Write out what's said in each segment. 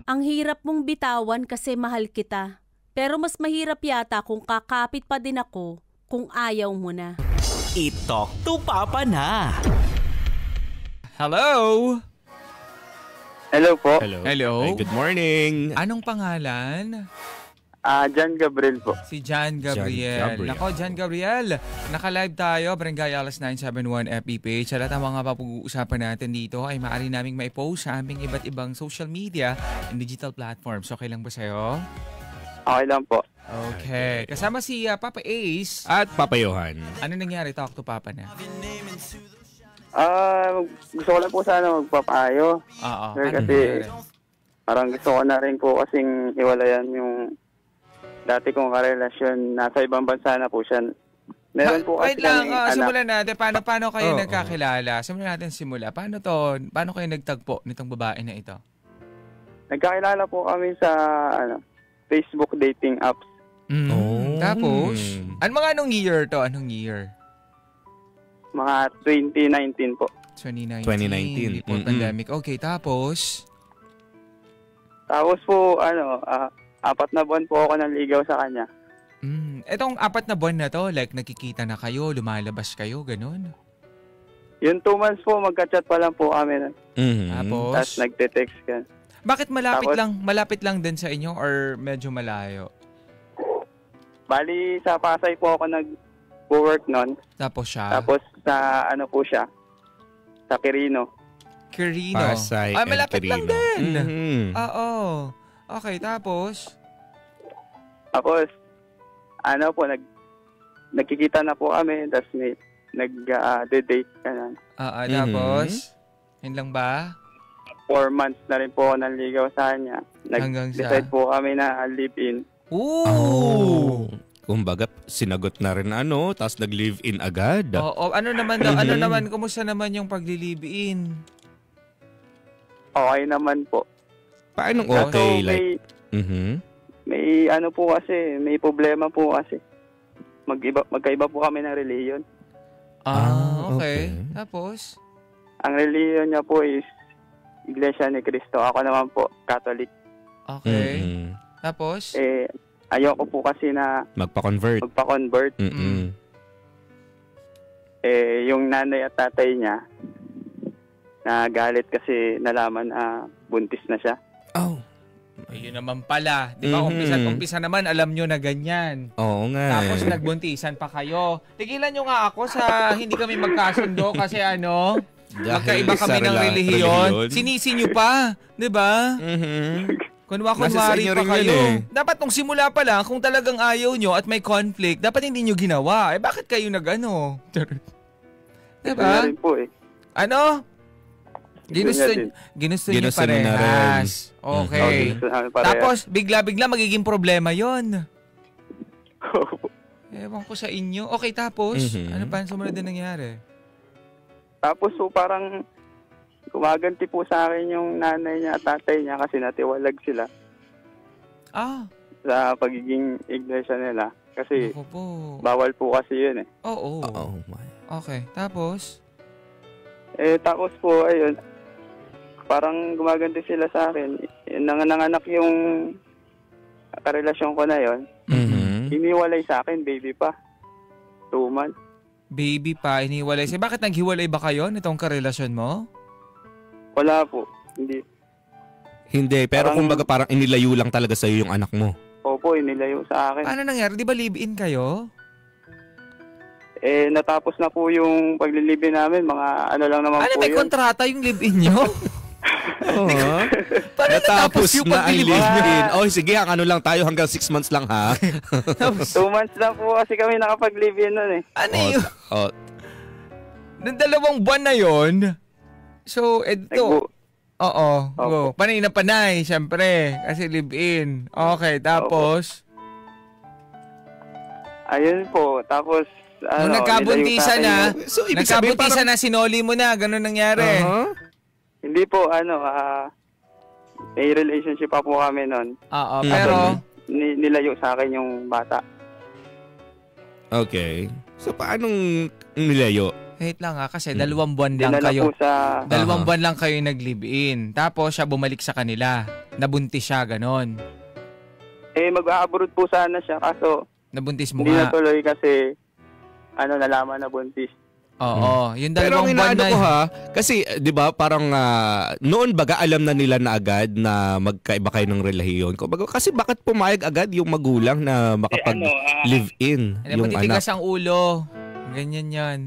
Ang hirap mong bitawan kasi mahal kita. Pero mas mahirap yata kung kakapit pa din ako kung ayaw mo na. I-talk to Papa na. Hello? Hello po. Hello. Ay, good morning. Anong pangalan? John Gabriel po. Si John Gabriel. Nako, John Gabriel. Naka-live tayo, Barangay Alas 971 FB page. Sa lahat ng mga papag-uusapan natin dito ay maaari naming maipost sa aming iba't ibang social media and digital platforms. Okay lang ba sa'yo? Okay lang po. Okay. Kasama si Papa Ace. At Papa Johan. Ano nangyari? Talk to Papa na. Gusto ko lang po sana magpapayo. Oo. Sir, Ano kasi nangyari? parang gusto ko na rin po kasing hiwalayan yung dati kong karelasyon. Nasa ibang bansa na po siya. Meron po kasi Wait lang, kaming anak. simulan natin. Paano kayo Oo. nagkakilala? Simulan natin simula. Paano kayo nagtagpo nitong babae na ito? Nagkakilala po kami sa Facebook dating apps. Oh. Tapos, anong year to? Anong year? Mga 2019 po. 2019. Before pandemic. Okay, tapos? Tapos po, 4 na buwan po ako nanligaw sa kanya. Etong 4 na buwan na to, like nakikita na kayo, lumalabas kayo, ganun? Yung 2 months po, magka-chat pa lang po kami. Tapos? Tapos nagte-text ka. Bakit Tapos, malapit lang din sa inyo or medyo malayo? Bali, sa Pasay po ako nag-work nun. Tapos siya? Tapos sa po siya, sa Quirino. Quirino. Pasay and malapit lang Quirino. din. Oo. Okay, tapos? Tapos, nagkikita na po kami, tapos nag-date ka na. Tapos? Yun lang ba? 4 months na rin po ako nanligaw sa kanya. Hanggang sa? Nag-decide po kami na live-in. Ooh! Kumbaga, sinagot na rin tapos nag-live-in agad. Oo. Ano naman, kumusta naman yung pagli-live-in? Okay naman po. Paano Kaso okay? Like, may po kasi, may problema po kasi. Magkaiba po kami ng reliyon. Okay. Tapos? Ang reliyon niya po is Iglesia ni Cristo. Ako naman po, Catholic. Okay. Tapos? Ayoko po kasi na magpa-convert. Yung nanay at tatay niya, nagalit kasi nalaman buntis na siya. Oh. Ayun naman pala. Di ba, umpisa naman, alam nyo na ganyan. Oo nga. Tapos nagbuntisan pa kayo. Tigilan nyo nga ako sa hindi kami magkasundo kasi magkaiba kami ng relihiyon. Sinisi nyo pa. Di ba? Kunwari pa kayo. Dapat nung simula pa lang, kung talagang ayaw nyo at may conflict, dapat hindi nyo ginawa. Bakit kayo nag-ano? Diba? Rin po Ginusto nyo parehas. Okay. Tapos, bigla-bigla magiging problema yon. Ewan ko sa inyo. Okay, tapos, ano pa ang sumunod na nangyari? Tapos parang gumaganti po sa akin yung nanay niya at tatay niya kasi natiwalag sila. Sa pagiging iglesia nila. Kasi bawal po kasi yun eh. Oo. Okay, tapos? Tapos po, ayun, parang gumaganti sila sa akin. Nanganak yung karelasyon ko na yun. Iniwalay sa akin, baby pa. 2 months. Baby pa, iniwalay siya. Bakit naghiwalay ba kayo nitong karelasyon mo? Wala po. Hindi, pero kumbaga parang inilayo lang talaga sa'yo yung anak mo. Opo, inilayo sa akin. Paano nangyari? Di ba live-in kayo? Natapos na po yung paglilibin namin. Mga lang naman po yun. May kontrata yung live-in nyo? Natapos na ang live-in. Sige, lang tayo hanggang 6 months lang ha. 2 months lang po kasi kami nakapag-live-in nun eh. Yun? Nung 2 buwan na yun, so, ito. Go. Panay na panay, syempre. Kasi live-in. Okay, tapos? Ayun po. Tapos, nung nagkabuntisan na, sinoli mo na. Ganun nangyari. Hindi po, may relationship pa po kami nun. Pero? Nilayo sa akin yung bata. Okay. So, paanong nilayo? Wait lang kasi 2 buwan lang Dinala kayo. po sa... 2 buwan lang kayo nag-live-in. Tapos siya bumalik sa kanila. Nabuntis siya, ganon. Mag-abroad po sana siya, kaso Nabuntis mo hindi nga. natuloy kasi nalaman na buntis. Oo, yung 2 Pero ang buwan inaano na... ko kasi 'di ba parang noon baga alam na nila na agad na magkaiba kayo ng relasyon. Kasi bakit pumayag agad yung magulang na makapag-live-in yung Matitigas anak? ang ulo. Ganyan yan.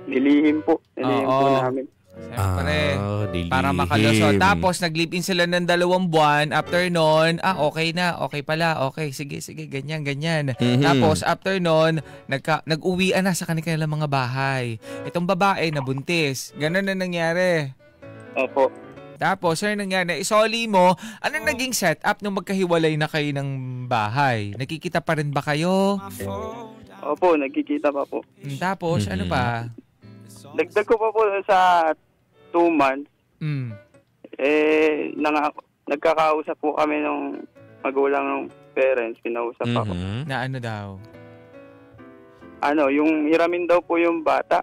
Nilihim po. Nilihim po Oo. namin. Siyempre. Dilihim. Para makalusot. Tapos nag-live-in sila ng 2 buwan. After nun, okay na. Okay pala. Okay, sige. Ganyan. Mhm. Tapos after nun, nag-uwian na sa kanilang mga bahay. Itong babae nabuntis. Ganon na nangyari. Opo. Tapos, ano nangyari? Isoli mo, anong naging setup nung magkahiwalay na kayo ng bahay? Nakikita pa rin ba kayo? Opo, nagkikita pa po. Tapos, ano pa? Dagdag ko pa po sa 2 months. Nagkakausap po kami ng magulang ng parents. Pinausap ako. Na ano daw? Yung hiramin daw po yung bata.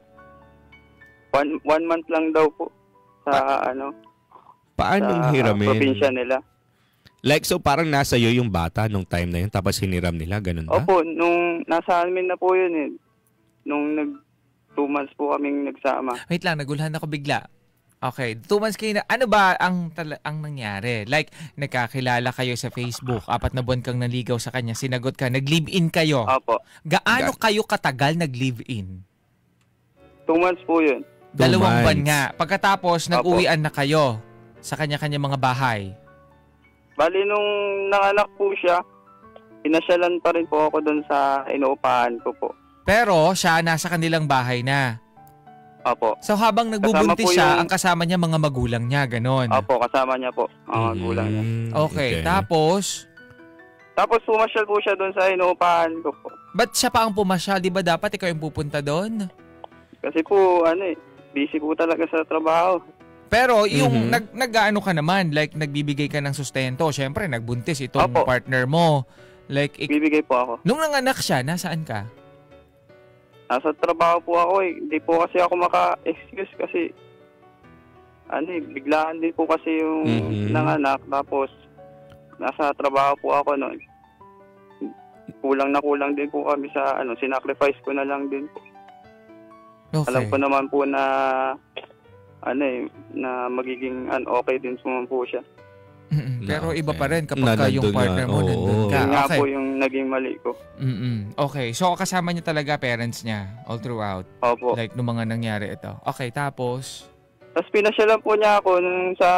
1 month lang daw po sa Paano sa hiramin? probinsya nila. Like so parang nasa iyo yung bata nung time na yun tapos hiniram nila, ganun ba? Opo, nung nasa amin na po yun Nung 2 months po kaming nagsama. Wait lang, naguluhan ako bigla. Okay, 2 months kayo na. Ano ba ang nangyari? Like, nagkakilala kayo sa Facebook, 4 na buwan kang naligaw sa kanya, sinagot ka, nag-live-in kayo. Opo. Gaano kayo katagal nag-live-in? 2 months po yun. 2 2 buwan months. nga. Pagkatapos, nag-uwian na kayo sa kanya-kanya mga bahay. Bali, nung nanganak po siya, pinasyalan pa rin po ako doon sa inuupahan ko po. Pero siya nasa kanilang bahay na. Opo. So habang nagbubuntis Kasama po siya, yung- ang kasama niya mga magulang niya, ganon. Opo, kasama niya po. Mga gulang niya. Okay, tapos, Tapos pumasyal po siya doon sa inuupahan ko po. ba't siya pa ang pumasyal? Di ba dapat ikaw yung pupunta doon? Kasi po, busy po talaga sa trabaho. Pero yung nag-ano ka naman, like nagbibigay ka ng sustento. Syempre, nagbuntis itong Opo. partner mo. Like, Bibigay po ako. nung nanganak siya, nasaan ka? Nasa trabaho po ako Hindi po kasi ako maka-excuse kasi biglaan din po kasi yung nanganak. Tapos, nasa trabaho po ako noon. Kulang din po kami sa sinacrifice ko na lang din po. Okay. Alam ko naman po na na magiging okay din naman po siya. Pero Okay. iba pa rin kapag ka yung Nandun partner nga, mo oo. nandun ka. Yun nga Okay. po yung naging mali ko. Okay. So, kasama niya talaga parents niya all throughout. Opo. Like, nung mga nangyari ito. Okay, tapos? Tapos pinasyalan po niya ako nung sa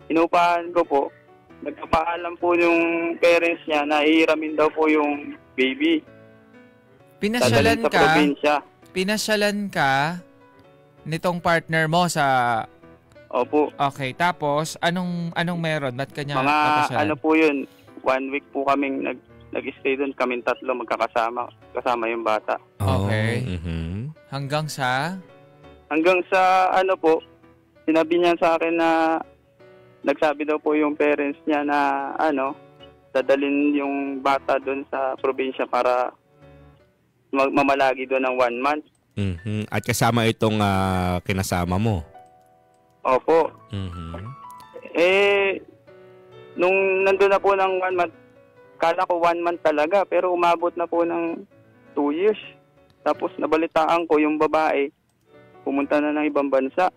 inuupahan ko po. Nagpapaalam po yung parents niya na ihiramin daw po yung baby. Pinasyalan Dadalhin sa ka? probinsya. Pinasyalan ka nitong partner mo sa... Opo. Okay, tapos anong meron? Ba't kanya Mga papasyalan? po yun, 1 week po kaming nag-stay doon, kaming 3 magkakasama, kasama yung bata. Okay. Mhm. Hanggang sa... Hanggang sa po, sinabi niya sa akin na nagsabi daw po yung parents niya na dadalhin yung bata doon sa probinsya para mamalagi doon ng 1 month. At kasama itong kinasama mo. Opo. Mhm. Nung nandun na po ng 1 month, kala ko 1 month talaga, pero umabot na po ng 2 years. Tapos nabalitaan ko yung babae, pumunta na ng ibang bansa.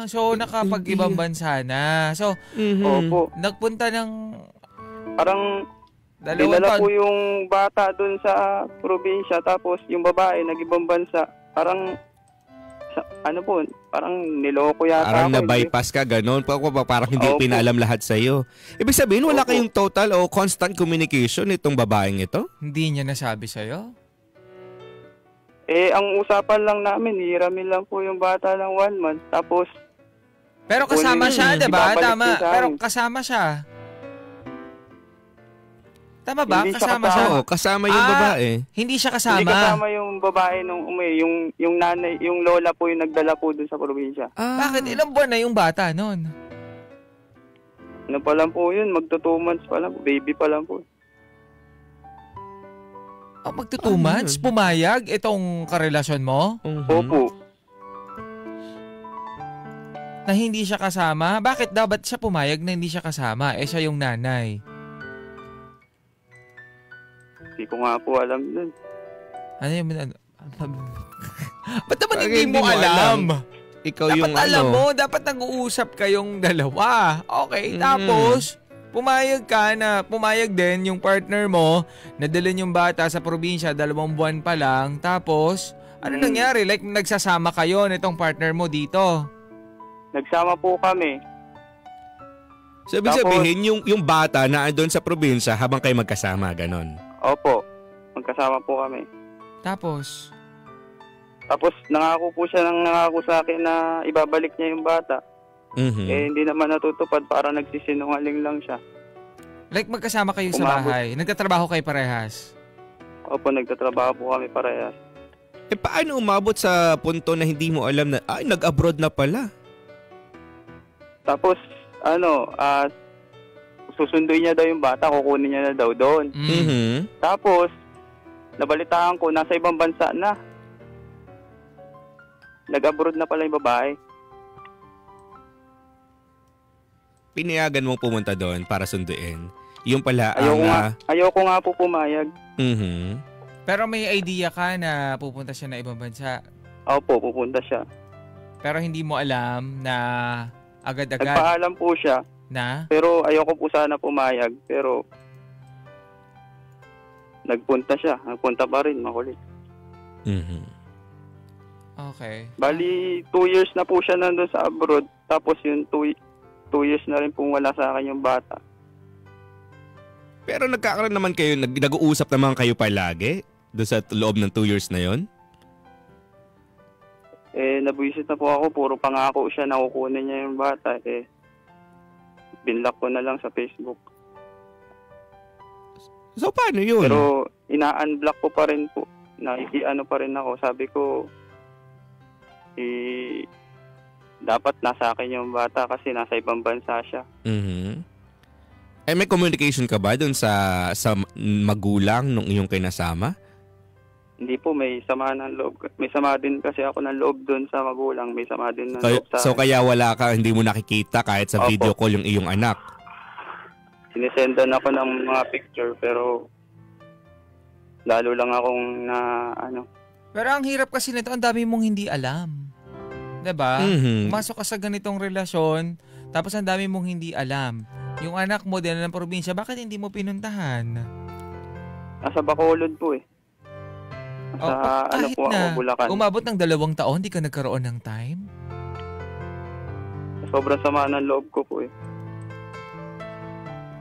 So nakapag-ibang bansa na. So, Opo. nagpunta ng Parang 2 dinala taon. po yung bata dun sa probinsya, tapos yung babae nag-ibang bansa. Parang parang niloko yata Parang ako. na-bypass ka, ganun. Parang hindi Opo. pinaalam lahat sa'yo. Ibig sabihin, wala Opo. kayong total o constant communication itong babaeng ito? Hindi niya nasabi sa'yo? Ang usapan lang namin, hiramin lang po yung bata ng 1 month. Tapos, Pero kasama siya, Kunin, 'di ba? ibabalik Tama. din sa Pero akin. kasama siya. Tama ba? Hindi siya Kasama kasama. siya. Oo, kasama yung babae. Hindi siya hindi kasama. kasama yung babae nung yung nanay, yung lola po yung nagdala po dun sa probinsya. Bakit? Ilang buwan na yung bata noon? Ano pa lang po yun, magto 2 months pa lang, baby pa lang po. Magto 2 months? Pumayag itong karelasyon mo? Opo. Na hindi siya kasama? Bakit dapat siya pumayag na hindi siya kasama? Siya yung nanay. Hindi ko nga po alam dun. Ano yung... Ba't naman hindi mo alam? Ikaw dapat yung alam mo, dapat nag-uusap kayong dalawa. Okay, tapos... Pumayag din yung partner mo na dalhin yung bata sa probinsya 2 buwan pa lang. Tapos, ano nangyari? Like, nagsasama kayo nitong partner mo dito? Nagsama po kami. So, ibig sabihin, yung bata na andun sa probinsya habang kayo magkasama, ganon? Opo. Magkasama po kami. Tapos, nangako po siya sa akin na ibabalik niya yung bata. Hindi naman natutupad, para nagsisinungaling lang siya. Like magkasama kayo sa bahay? Nagtatrabaho kayo parehas? Opo, nagtatrabaho po kami parehas. Paano umabot sa punto na hindi mo alam na, nag-abroad na pala? Tapos, susunduin niya daw yung bata, kukunin niya na daw doon. Tapos, nabalitaan ko, nasa ibang bansa na. Nag-abroad na pala yung babae. Pinayagan mong pumunta doon para sunduin. Yung pala ayoko nga po pumayag. Pero may idea ka na pupunta siya na ibang bansa? Opo, pupunta siya. Pero hindi mo alam na agad-agad? Nagpaalam po siya. Na? Pero ayoko po sana pumayag. Pero nagpunta siya. Nagpunta pa rin, makulit. Okay. Bali, 2 years na po siya nandun sa abroad. Tapos yung 2 years na rin pong wala sa akin yung bata. Pero nagkakaroon naman kayo, nag-uusap naman kayo palagi doon sa loob ng 2 years na yon? Nabuisit na po ako. Puro pangako siya na kukunin niya yung bata. Binlock ko na lang sa Facebook. So, paano yun? Pero, ina-unblock ko pa rin po. Naikiano pa rin ako. Sabi ko, dapat nasa akin yung bata kasi nasa ibang bansa siya. May communication ka ba dun sa magulang nung iyong kinasama? Hindi po, may sama ng loob. May sama din kasi ako ng loob dun sa magulang. May sama din ng loob sa... So kaya hindi mo nakikita kahit sa video call yung iyong anak? Sinisendan ako ng mga picture pero lalo lang akong Pero ang hirap kasi nito, ang dami mong hindi alam. Diba? Pumasok ka sa ganitong relasyon, tapos ang dami mong hindi alam. Yung anak mo din ng probinsya, bakit hindi mo pinuntahan? Nasa Bacolod po Kahit Bulacan. Umabot ng 2 taon, di ka nagkaroon ng time? Sobrang sama ng loob ko po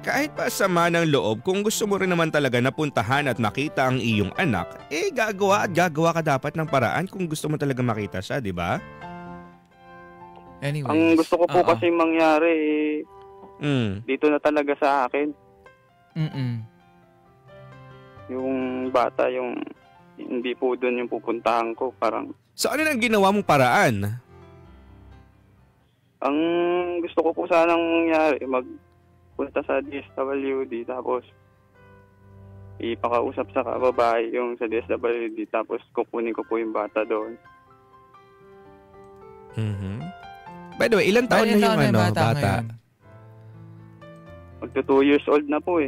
Kahit pa sama ng loob, kung gusto mo rin naman talaga napuntahan at makita ang iyong anak, gagawa ka dapat ng paraan kung gusto mo talaga makita siya, di ba? Anyways, ang gusto ko po kasi mangyari dito na talaga sa akin. Yung bata, yung hindi po doon yung pupuntahan ko, parang... So ano nang ginawa mong paraan? Ang gusto ko po sanang mangyari, magpunta sa DSWD, tapos ipakausap sa babae yung sa DSWD, tapos kukunin ko po yung bata doon. By the way, ilang taon na yung bata? Magto 2 years old na po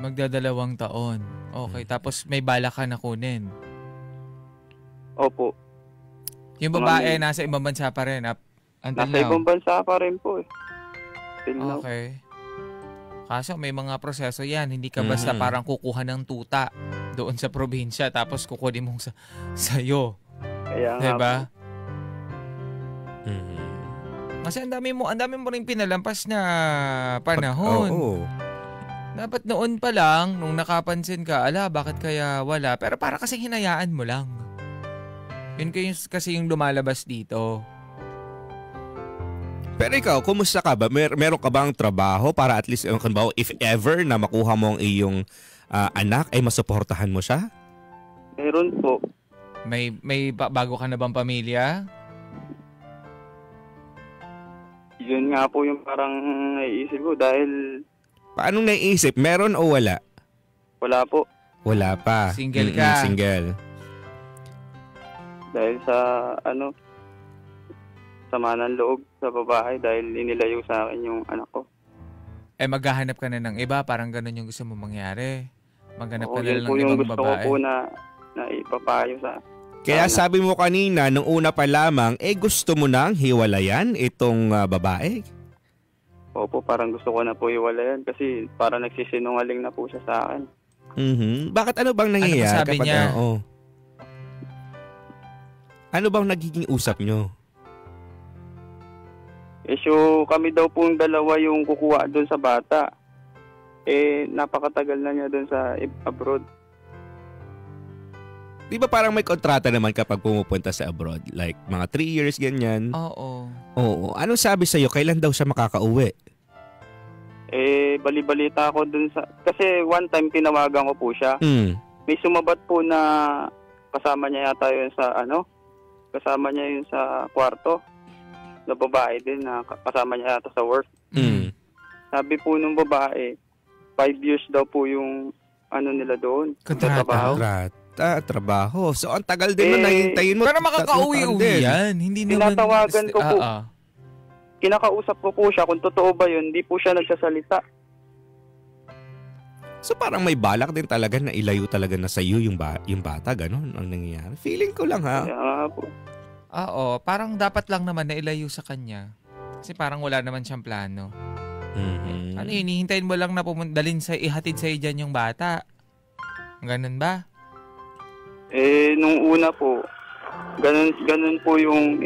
Magda2 taon. Okay, tapos may bala ka na kunin. Opo. Yung babae nasa ibang bansa pa rin. Nasa ibang bansa pa rin po Okay. Kaso may mga proseso yan. Hindi ka basta parang kukuha ng tuta doon sa probinsya tapos kukunin mong sa'yo. Kaya diba? Kasi ang dami mo rin pinalampas na panahon. Dapat noon pa lang, nung nakapansin ka, bakit kaya wala? Pero para kasi hinayaan mo lang. Yun kasi yung lumalabas dito. Pero ikaw, kumusta ka ba? Meron ka bang trabaho para at least, if ever na makuha mo ang iyong anak, ay masuportahan mo siya? Meron po. May bago ka na bang pamilya? Yun nga po yung parang naiisip ko dahil... Paano naiisip? Meron o wala? Wala po. Wala pa. Single ka. Single. Dahil sa sama ng loob sa babae dahil inilayo sa akin yung anak ko. Maghahanap ka na ng iba, parang ganun yung gusto mo mangyari. Maghanap ka na Yun lang po ng yung ibang gusto ko babae. po na ipapayo sa... Kaya sabi mo kanina, nung una pa lamang, gusto mo nang hiwalayan itong babae? Opo, parang gusto ko na po iwalayan kasi parang nagsisinungaling na po siya sa akin. Bakit ano bang nangyayari? Ano sabi niya? Ano bang nagiging usap nyo? So kami daw pong dalawa yung kukuha doon sa bata. Napakatagal na niya doon sa abroad. Di ba parang may kontrata naman kapag pumupunta sa abroad? Like mga 3 years, ganyan. Oo. Anong sabi sa'yo? Kailan daw siya makakauwi? Bali-balita ako dun sa... Kasi one time tinawagan ko po siya. May sumabat po na kasama niya yata yun sa kasama niya yun sa kwarto. Na babae din na kasama niya yata sa work. Sabi po nung babae, 5 years daw po yung nila doon. Trabaho. So, ang tagal din mo nahintayin mo. Pero makakauwi-uwi yan. Hindi naman... Tinatawagan ko po. Kinakausap ko po siya kung totoo ba yun. Hindi po siya nagsasalita. So, parang may balak din talaga na ilayo talaga na sa iyo yung bata. Ganon ang nangyayari. Feeling ko lang, ha? Po. Oo. Parang dapat lang naman na ilayo sa kanya. Kasi parang wala naman siyang plano. Hinihintayin mo lang na ihatid sa'yo dyan yung bata. Ganun ba? Nung una po, ganun po yung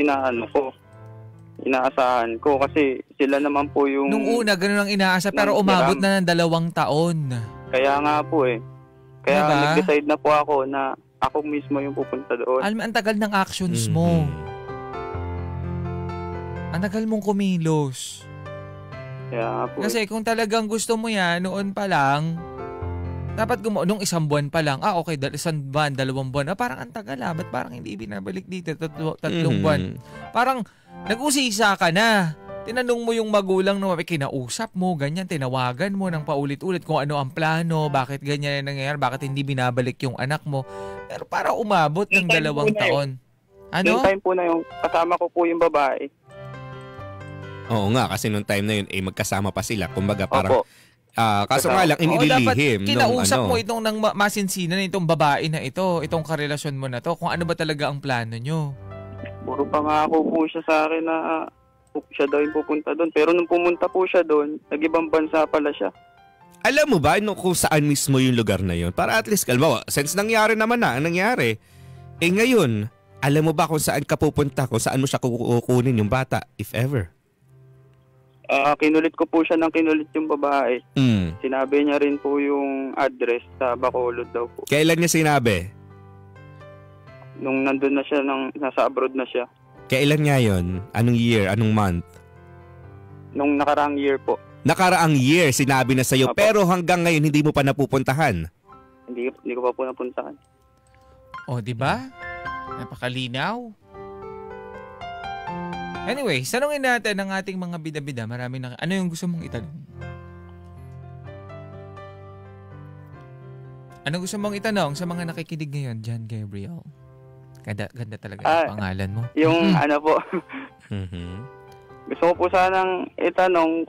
inaasahan ko kasi sila naman po yung... Nung una, ganun ang inaasa pero umabot na ng 2 taon. Kaya nga po Kaya nag-decide na po ako na ako mismo yung pupunta doon. Alam mo, ang tagal ng actions mo. Ang tagal mong kumilos. Kaya nga po. Kasi kung talagang gusto mo yan, noon pa lang, dapat nung 1 buwan pa lang, okay, 1 buwan, 2 buwan, parang ang tagal ba't parang hindi binabalik dito, 3 buwan. Parang nag-usisa ka na. Tinanong mo yung magulang na kinausap mo, ganyan, tinawagan mo ng paulit-ulit kung ano ang plano, bakit ganyan ang nangyayari, bakit hindi binabalik yung anak mo. Pero para umabot ng 2 taon. Yung time po na yung kasama ko po yung babae. Oo nga, kasi nung time na yun, magkasama pa sila. Kumbaga parang... Opo. Kaso nga lang, inililihim. Dapat kinausap mo itong masinsinan, itong babae na ito, itong karelasyon mo na to, kung ano ba talaga ang plano nyo. Puro pangako po siya sa akin na siya daw yung pupunta doon. Pero nung pumunta po siya doon, nag-ibang bansa pala siya. Alam mo ba kung saan mismo yung lugar na yun? Para at least, kalma, since nangyari naman na, ang nangyari, ngayon, alam mo ba kung saan ka pupunta, kung saan mo siya kukunin yung bata, if ever? Kinulit ko po siya ng kinulit yung babae. Sinabi niya rin po yung address sa Bacolod daw po. Kailan niya sinabi? Nung nandun na siya, nasa abroad na siya. Kailan nga yun? Anong year? Anong month? Nung nakaraang year po. Nakaraang year, sinabi na sa'yo. Apo. Pero hanggang ngayon, hindi mo pa napupuntahan? Hindi ko pa po napuntahan. Di ba? Napakalinaw. Anyway, tanungin natin ang ating mga bida-bida. Marami na... Ano yung gusto mong itanong? Ano gusto mong itanong sa mga nakikinig ngayon, John Gabriel? Ganda talaga yung pangalan mo. Yung po. Gusto ko po sanang itanong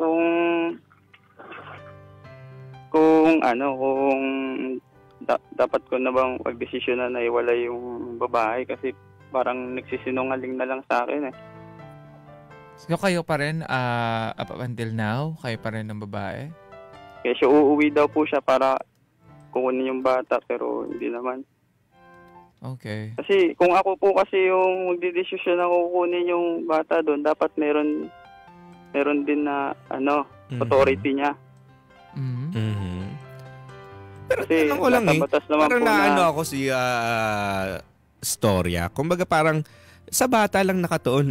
kung dapat ko na bang pagdesisyon na iwala yung babae kasi parang nagsisinungaling na lang sa akin . So kayo pa rin, up until now, kayo pa rin ng babae? Kaya siya uuwi daw po siya para kukunin yung bata pero hindi naman. Okay. Kasi kung ako po kasi yung magdidesisyon na kukunin yung bata doon, dapat meron din na authority niya. Pero kasi ko lang parang naano ako si storya. Kumbaga parang sa bata lang nakatuon .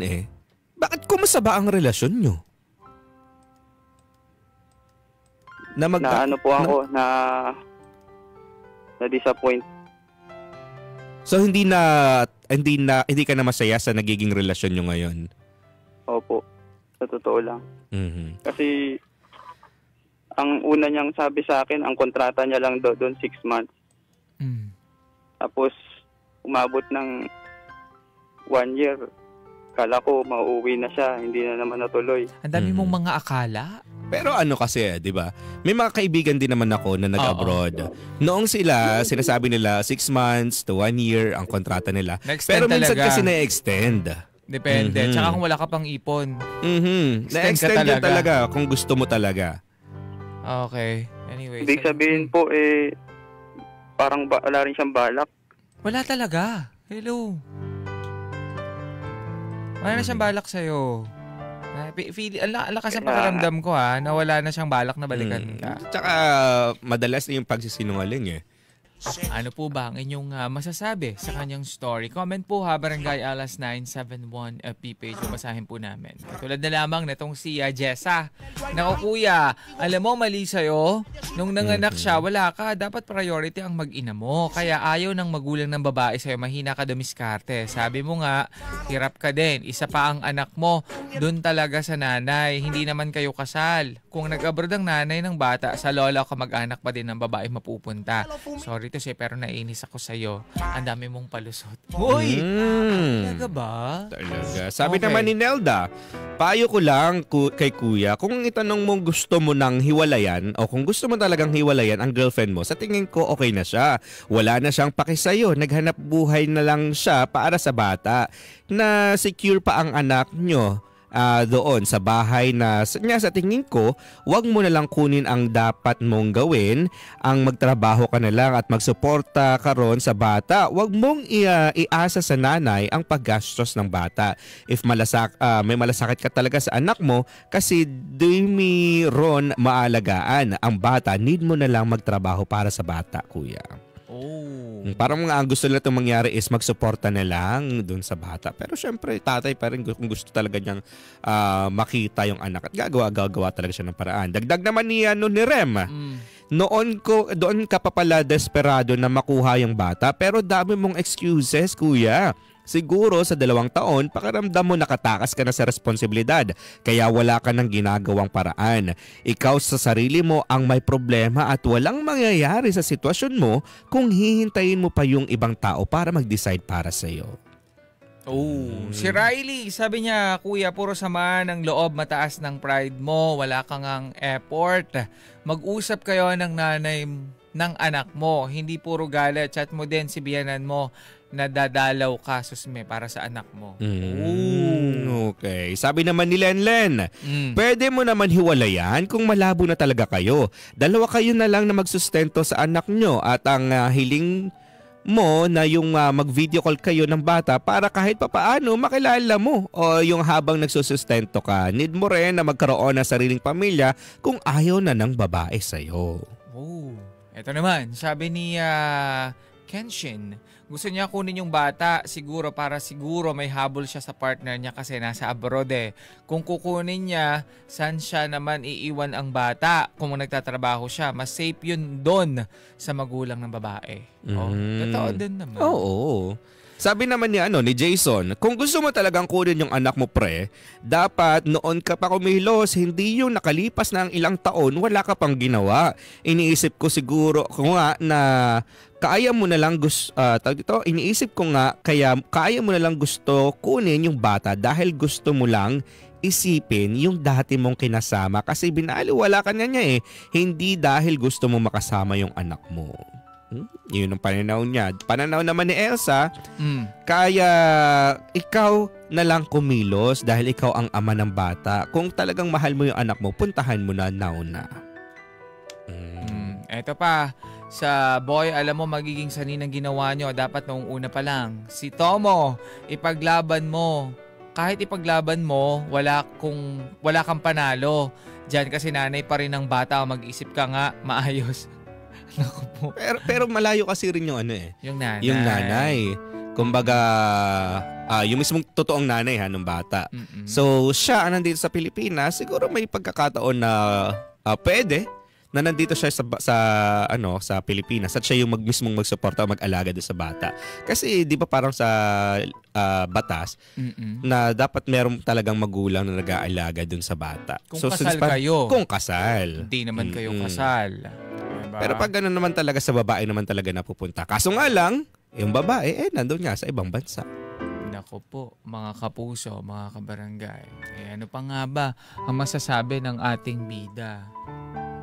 Bakit kumusta ba ang relasyon nyo? Na-disappoint. So hindi ka na masaya sa nagiging relasyon nyo ngayon? Opo. Sa totoo lang. Kasi ang una niyang sabi sa akin, ang kontrata niya lang doon 6 months. Tapos, umabot ng 1 year. Kala ko mauuwi na siya, hindi na naman natuloy. Ang dami mong mga akala. Pero ano kasi, di ba? May mga kaibigan din naman ako na nag-abroad. Noong sila, sinasabi nila 6 months to 1 year ang kontrata nila. Na-extend pero minsan talaga. kasi na-extend. Depende. Tsaka kung wala ka pang ipon. Na-extend yun talaga kung gusto mo talaga. Okay. Anyway. Ibig sabihin po, parang wala rin siyang balak. Wala talaga. Hello. Wala na siyang balak sa'yo. Ang lakas ang pakiramdam ko na wala na siyang balak na balikan ka. Tsaka madalas na yung pagsisinungaling eh. Ano po ba ang inyong masasabi sa kanyang story? Comment po Barangay Alas 971 FB page. Basahin po namin. Tulad na lamang netong si Jessa. Naku kuya, alam mo mali sa'yo. Nung nanganak siya, wala ka. Dapat priority ang mag-ina mo. Kaya ayaw ng magulang ng babae sa'yo. Mahina ka dumiskarte. Sabi mo nga, hirap ka din. Isa pa ang anak mo. Doon talaga sa nanay. Hindi naman kayo kasal. Kung nag-abroad ang nanay ng bata, sa lola ka mag-anak pa din ng babae mapupunta. Sorry to say, pero naiinis ako sa'yo. Ang dami mong palusot. Hoy! Talaga ba? Talaga. Sabi naman ni Nelda, payo ko lang kay kuya, kung itanong mo gusto mo nang hiwalayan o kung gusto mo talagang hiwalayan ang girlfriend mo, sa tingin ko okay na siya. Wala na siyang paki sa'yo. Naghanap buhay na lang siya para sa bata. Na secure pa ang anak nyo. Doon sa bahay na sa tingin ko, wag mo na lang kunin ang dapat mong gawin, ang magtrabaho ka na lang at magsuporta ka ron sa bata. Wag mong iasa sa nanay ang paggastos ng bata. If may malasakit ka talaga sa anak mo, kasi dumi ron maalagaan ang bata, need mo na lang magtrabaho para sa bata, kuya. Parang ang gusto nila itong mangyari is magsuporta na lang dun sa bata. Pero syempre, tatay pa rin kung gusto talaga niyang makita yung anak at gagawa talaga siya ng paraan. Dagdag naman ni Rem. Doon ka pa pala desperado na makuha yung bata, pero dami mong excuses, kuya. Siguro sa 2 taon, pakiramdam mo nakatakas ka na sa responsibilidad, kaya wala ka ng ginagawang paraan. Ikaw sa sarili mo ang may problema at walang mangyayari sa sitwasyon mo kung hihintayin mo pa yung ibang tao para mag-decide para sa'yo. Si Riley, sabi niya, kuya, puro sama ng loob, mataas ng pride mo, wala kang ang effort. Mag-usap kayo ng nanay ng anak mo, hindi puro galit. Chat mo din si biyanan mo na dadalaw ka susme para sa anak mo. Okay. Sabi naman ni Lenlen, pwede mo naman hiwalayan kung malabo na talaga kayo. 2 kayo na lang na magsustento sa anak nyo at ang hiling mo na yung mag-video call kayo ng bata para kahit papaano makilala mo o yung habang nagsusustento ka. Need mo rin na magkaroon ng sariling pamilya kung ayaw na ng babae sa'yo. Ito naman, sabi ni Kenshin, gusto niya kunin yung bata siguro para siguro may habol siya sa partner niya kasi nasa abroad eh. Kung kukunin niya, saan siya naman iiwan ang bata kung nagtatrabaho siya? Mas safe yun doon sa magulang ng babae. Totoo din naman. Oo. Sabi naman ni Jason, kung gusto mo talagang kunin yung anak mo pre, dapat noon ka pa kumilos, hindi yung nakalipas na ang ilang taon, wala ka pang ginawa. Iniisip ko siguro kung nga na kaya mo na lang iniisip ko nga kaya mo na lang gusto kunin yung bata dahil gusto mo lang isipin yung dati mong kinasama kasi binaliwala ka niya hindi dahil gusto mo makasama yung anak mo. Yun ang pananaw niya. Pananaw naman ni Elsa, kaya ikaw na lang kumilos dahil ikaw ang ama ng bata. Kung talagang mahal mo yung anak mo, puntahan mo na nauna. Eto pa, sa boy, alam mo magiging sanay ng ginawa nyo. Dapat noong una pa lang. Si Tomo, ipaglaban mo. Kahit ipaglaban mo, wala kang panalo. Diyan kasi nanay pa rin ng bata. Mag-isip ka nga, maayos. Pero malayo kasi rin yung Yung nanay. Yung nanay. Kumbaga, yung mismong totoong nanay ng bata. So, siya nandito sa Pilipinas, siguro may pagkakataon na pwede na nandito siya sa Pilipinas at siya yung mismong magsuporta o mag-alaga doon sa bata. Kasi 'di ba parang sa batas na dapat meron talagang magulang na nag-aalaga doon sa bata. Kung kasal kayo. Kung kasal. Hindi naman kayo kasal. Diba? Pero pag gano'n naman talaga sa babae naman talaga napupunta. Kaso nga lang, yung babae, nandun nga sa ibang bansa. Nako po, mga kapuso, mga kabarangay. Ano pa nga ba ang masasabi ng ating bida?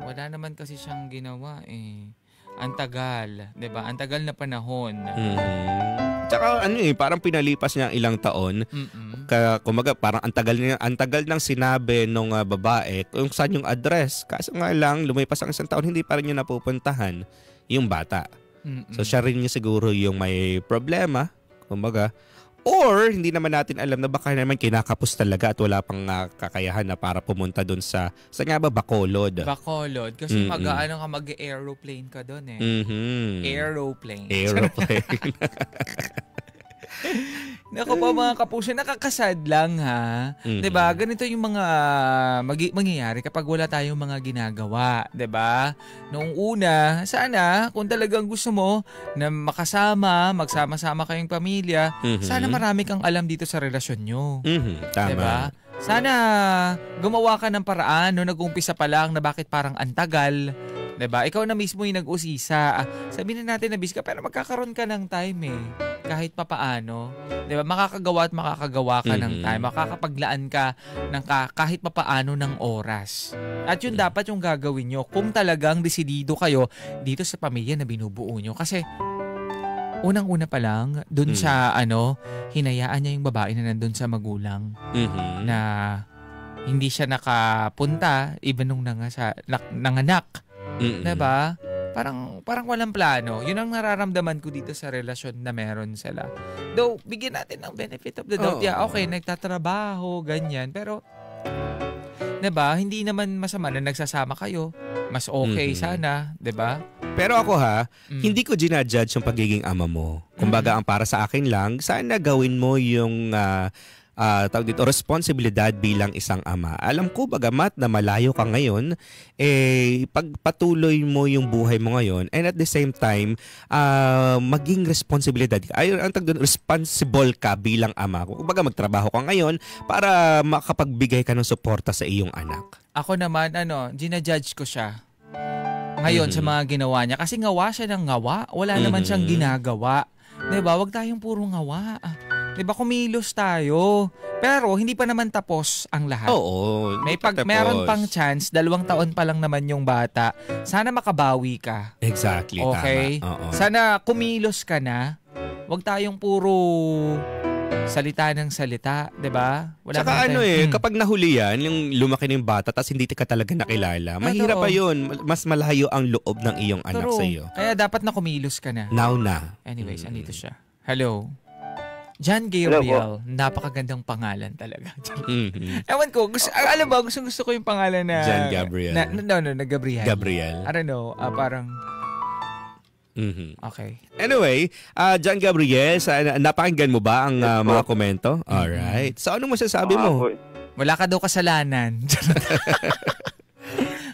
Wala naman kasi siyang ginawa Ang tagal, 'di ba? Ang tagal na panahon. Tsaka parang pinalipas niya ilang taon. Kumaga parang ang tagal nang sinabi nung babae kung saan yung address. Kaso nga lang lumipas ang isang taon, hindi pa rin niya napupuntahan yung bata. So siya rin yung siguro yung may problema, kumbaga. Or hindi naman natin alam na baka naman kinakapos talaga at wala pang kakayahan na para pumunta doon sa nga ba Bacolod. Bacolod kasi mag-aeroplane ka doon Aeroplane. Naku po mga kapuso, nakakasad lang ha. 'Di ba? Ganito yung mga mangyayari kapag wala tayong mga ginagawa, 'di ba? Noong una, sana kung talagang gusto mo na magsama-sama kayong pamilya, sana marami kang alam dito sa relasyon nyo. Tama. 'Di ba? Sana gumawa ka ng paraan no nag-umpisa pa lang na bakit parang antagal. 'Di ba? Ikaw na mismo yung nag-usisa. Sabihin na natin na bis ka pero magkakaroon ka ng time kahit papaano. 'Di ba? Makakagawa ka ng time. Makakapaglaan ka ng kahit papaano ng oras. At yun dapat yung gagawin nyo kung talagang desidido kayo dito sa pamilya na binubuo nyo. Kasi unang-una pa lang dun sa hinayaan niya yung babae na nandun sa magulang na hindi siya nakapunta even nung nanganak. Diba? Parang walang plano. Yun ang nararamdaman ko dito sa relasyon na meron sila. Though, bigyan natin ng benefit of the doubt. Yeah, okay, nagtatrabaho, ganyan. Pero, diba, hindi naman masama na nagsasama kayo. Mas okay sana, diba? Pero ako hindi ko ginajudge yung pagiging ama mo. Kumbaga, ang para sa akin lang, sana gawin mo yung responsibilidad bilang isang ama. Alam ko bagamat na malayo ka ngayon, pagpatuloy mo yung buhay mo ngayon and at the same time, maging responsibilidad ka. Responsible ka bilang ama. Kumbaga magtrabaho ka ngayon para makapagbigay ka ng suporta sa iyong anak. Ako naman, ginajudge ko siya ngayon sa mga ginawa niya. Kasi ngawa siya ng ngawa. Wala naman siyang ginagawa. Diba? Huwag tayong puro ngawa. Diba, kumilos tayo. Pero hindi pa naman tapos ang lahat. Oo. Meron pang chance, 2 taon pa lang naman yung bata. Sana makabawi ka. Exactly, okay? Tama. Sana kumilos ka na. Huwag tayong puro salita ng salita, 'di ba? Tsaka kapag nahuli yan, yung lumaki ng bata tapos hindi ka talaga nakilala, mahirap pa yun. Mas malayo ang loob ng iyong anak sa iyo. Kaya dapat na kumilos ka na. Now na. Anyways, andito siya. Hello. John Gabriel, napakagandang pangalan talaga. Ewan ko, alam ba, gusto ko yung pangalan na John Gabriel. Na Gabriel. Gabriel. I don't know, parang okay. Anyway, John Gabriel, napakinggan mo ba ang mga komento? Alright. So, anong masasabi mo? Wala ka daw kasalanan.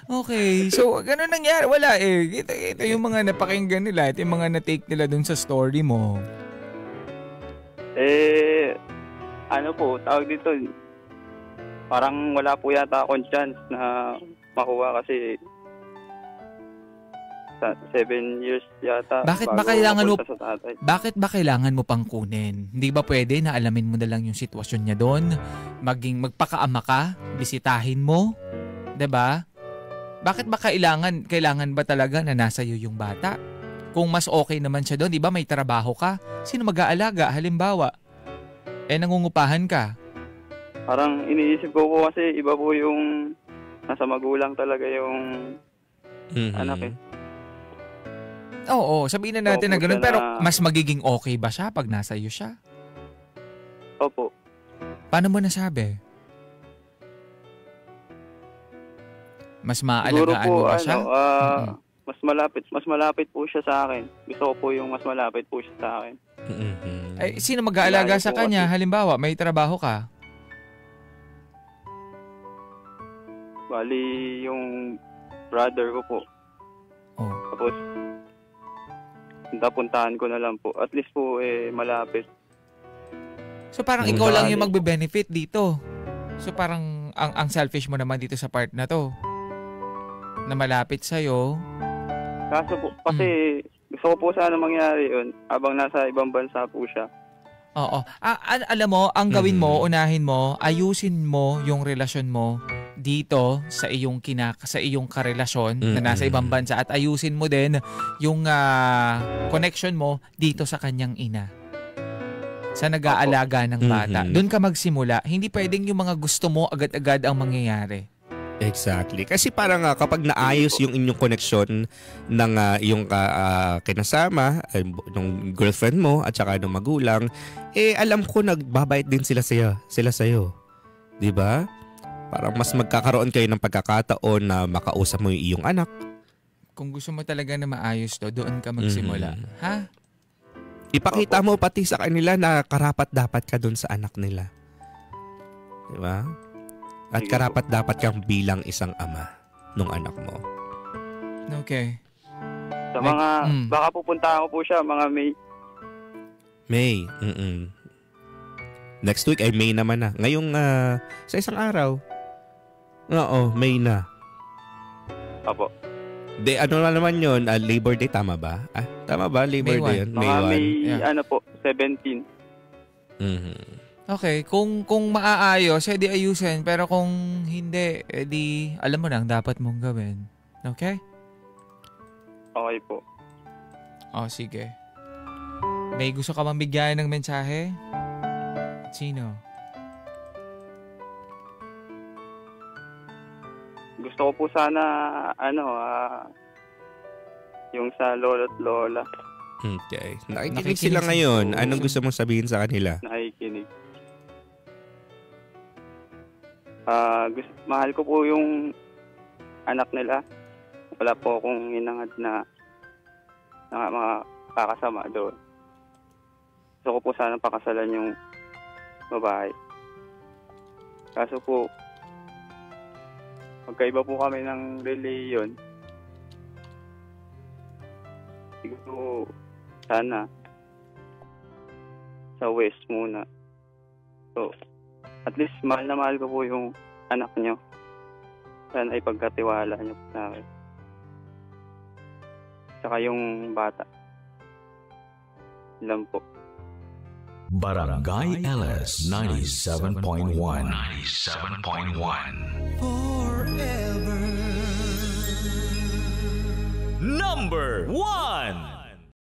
Okay. So, ganun nangyari. Wala Ito yung mga napakinggan nila. Ito yung mga na-take nila dun sa story mo. Tawag dito, parang wala po yata akong chance na makuha kasi 7 years yata. Bakit ba kailangan mo pang kunin? Hindi ba pwede na alamin mo na lang yung sitwasyon niya doon? Magpakaama ka, bisitahin mo, 'di ba? Bakit ba kailangan ba talaga na nasa iyo yung bata? Kung mas okay naman siya doon, 'di ba may trabaho ka? Sino mag-aalaga halimbawa? Nangungupahan ka. Parang iniisip ko po kasi iba po yung nasa magulang talaga yung anak Oo, sabihin na natin na gano'n. Pero mas magiging okay ba siya pag nasa iyo siya? Opo. Paano mo nasabi? Mas maalagaan mo ba siya? Mas malapit po siya sa akin. Gusto ko po yung mas malapit po siya sa akin. Sino mag-aalaga sa kanya? Halimbawa, may trabaho ka? Bali, yung brother ko po. Tapos, napuntahan ko na lang po. At least po, malapit. So, parang ikaw lang yung magbe-benefit dito. So, parang ang selfish mo naman dito sa part na to. Na malapit sa'yo. Kaso po, kasi gusto ko po sana mangyari yun habang nasa ibang bansa po siya. Oo. Alam mo, ang gawin mo, unahin mo, ayusin mo yung relasyon mo dito sa iyong sa iyong karelasyon na nasa ibang bansa at ayusin mo din yung connection mo dito sa kanyang ina. Sa nag-aalaga ng bata. Doon ka magsimula. Hindi pwedeng yung mga gusto mo agad-agad ang mangyayari. Exactly. Kasi parang kapag naayos yung inyong koneksyon ng iyong kinasama, ng girlfriend mo at saka ng magulang, alam ko nagbabait din sila sa'yo. 'Di ba? Parang mas magkakaroon kayo ng pagkakataon na makausap mo yung iyong anak. Kung gusto mo talaga na maayos to, doon ka magsimula. Ha? Ipakita mo pati sa kanila na karapat-dapat ka doon sa anak nila. 'Di ba? At karapat-dapat kang bilang isang ama ng anak mo. Okay. Sa mga, baka pupuntahan ko po siya, mga May. May. Next week ay May naman na. Ngayong sa isang araw. Oo, May na. Apo. Ano na naman yun? Labor Day, tama ba? Tama ba? Labor Day yun? May 1. May, po, 17. Okay, kung maaayos, edi ayusin. Pero kung hindi, edi alam mo nang dapat mong gawin. Okay? Okay po. Sige. May gusto ka bang bigyan ng mensahe? Sino? Gusto ko po sana, yung sa lolo't lola. Okay. Nakikinig sila ngayon. Anong gusto mong sabihin sa kanila? Nakikinig. Mahal ko po yung anak nila. Wala po akong hinangad na makakasama doon. Gusto ko po sana pakasalan yung babae. Kaso po, magkaiba po kami ng reliyon. Siguro sana sa West muna. So, at least mahal na mahal ko po yung anak nyo. Sana ay pagkatiwala nyo po sa akin. Saka yung bata. Ilan po. Barangay LS 97.1 Forever Number 1